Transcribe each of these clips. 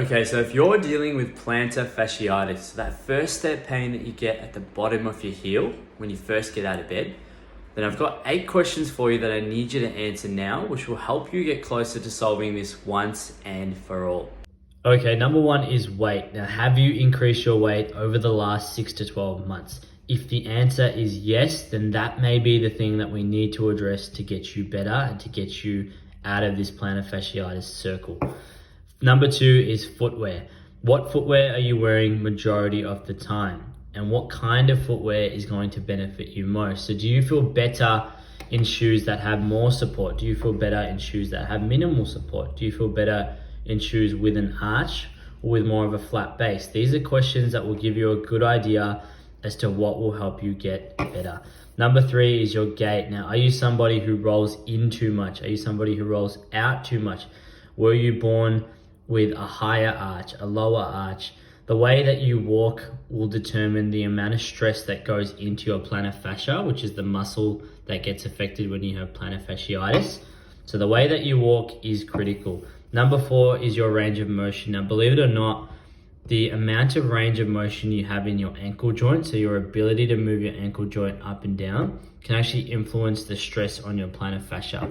Okay, so if you're dealing with plantar fasciitis, that first step pain that you get at the bottom of your heel when you first get out of bed, then I've got 8 questions for you that I need you to answer now, which will help you get closer to solving this once and for all. Okay, number 1 is weight. Now, have you increased your weight over the last 6 to 12 months? If the answer is yes, then that may be the thing that we need to address to get you better and to get you out of this plantar fasciitis circle. Number 2 is footwear. What footwear are you wearing majority of the time? And what kind of footwear is going to benefit you most? So do you feel better in shoes that have more support? Do you feel better in shoes that have minimal support? Do you feel better in shoes with an arch or with more of a flat base? These are questions that will give you a good idea as to what will help you get better. Number 3 is your gait. Now, are you somebody who rolls in too much? Are you somebody who rolls out too much? Were you born with a higher arch, a lower arch? The way that you walk will determine the amount of stress that goes into your plantar fascia, which is the muscle that gets affected when you have plantar fasciitis. So the way that you walk is critical. Number 4 is your range of motion. Now, believe it or not, the amount of range of motion you have in your ankle joint, so your ability to move your ankle joint up and down, can actually influence the stress on your plantar fascia.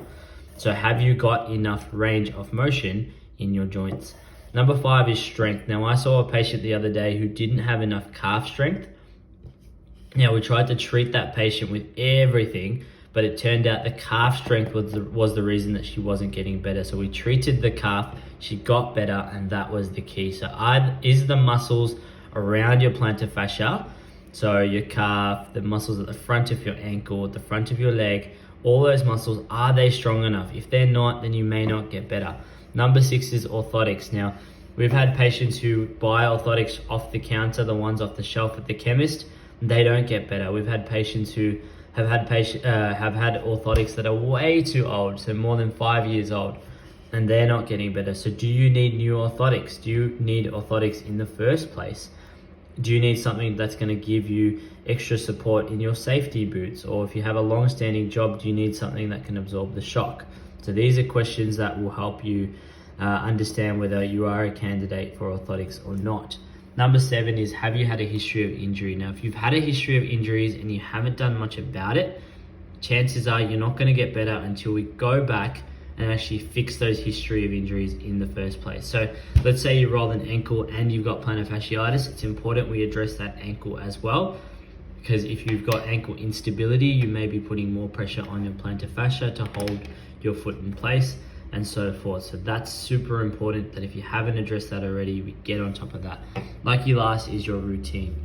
So have you got enough range of motion in your joints? Number 5 is strength. Now, I saw a patient the other day who didn't have enough calf strength. Now, we tried to treat that patient with everything, but it turned out the calf strength was the reason that she wasn't getting better. So we treated the calf, she got better, and that was the key. So is the muscles around your plantar fascia, so your calf, the muscles at the front of your ankle, at the front of your leg, all those muscles, are they strong enough? If they're not, then you may not get better. Number 6 is orthotics. Now, we've had patients who buy orthotics off the counter, the ones off the shelf at the chemist, and they don't get better. We've had patients who have had orthotics that are way too old, so more than 5 years old, and they're not getting better. So do you need new orthotics? Do you need orthotics in the first place? Do you need something that's going to give you extra support in your safety boots? Or if you have a long-standing job, do you need something that can absorb the shock? So these are questions that will help you understand whether you are a candidate for orthotics or not. Number 7 is, have you had a history of injury? Now, if you've had a history of injuries and you haven't done much about it, chances are you're not going to get better until we go back and actually fix those history of injuries in the first place. So let's say you rolled an ankle and you've got plantar fasciitis. It's important we address that ankle as well, because if you've got ankle instability, you may be putting more pressure on your plantar fascia to hold your foot in place and so forth. So that's super important that if you haven't addressed that already, we get on top of that. Lucky last is your routine.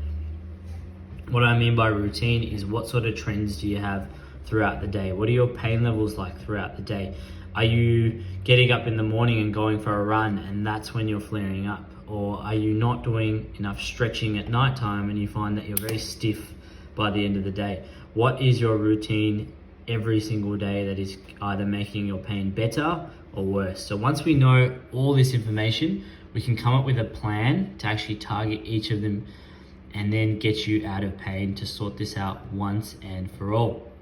What I mean by routine is, what sort of trends do you have throughout the day? What are your pain levels like throughout the day? Are you getting up in the morning and going for a run and that's when you're flaring up? Or are you not doing enough stretching at nighttime and you find that you're very stiff by the end of the day? What is your routine every single day that is either making your pain better or worse? So once we know all this information, we can come up with a plan to actually target each of them and then get you out of pain to sort this out once and for all.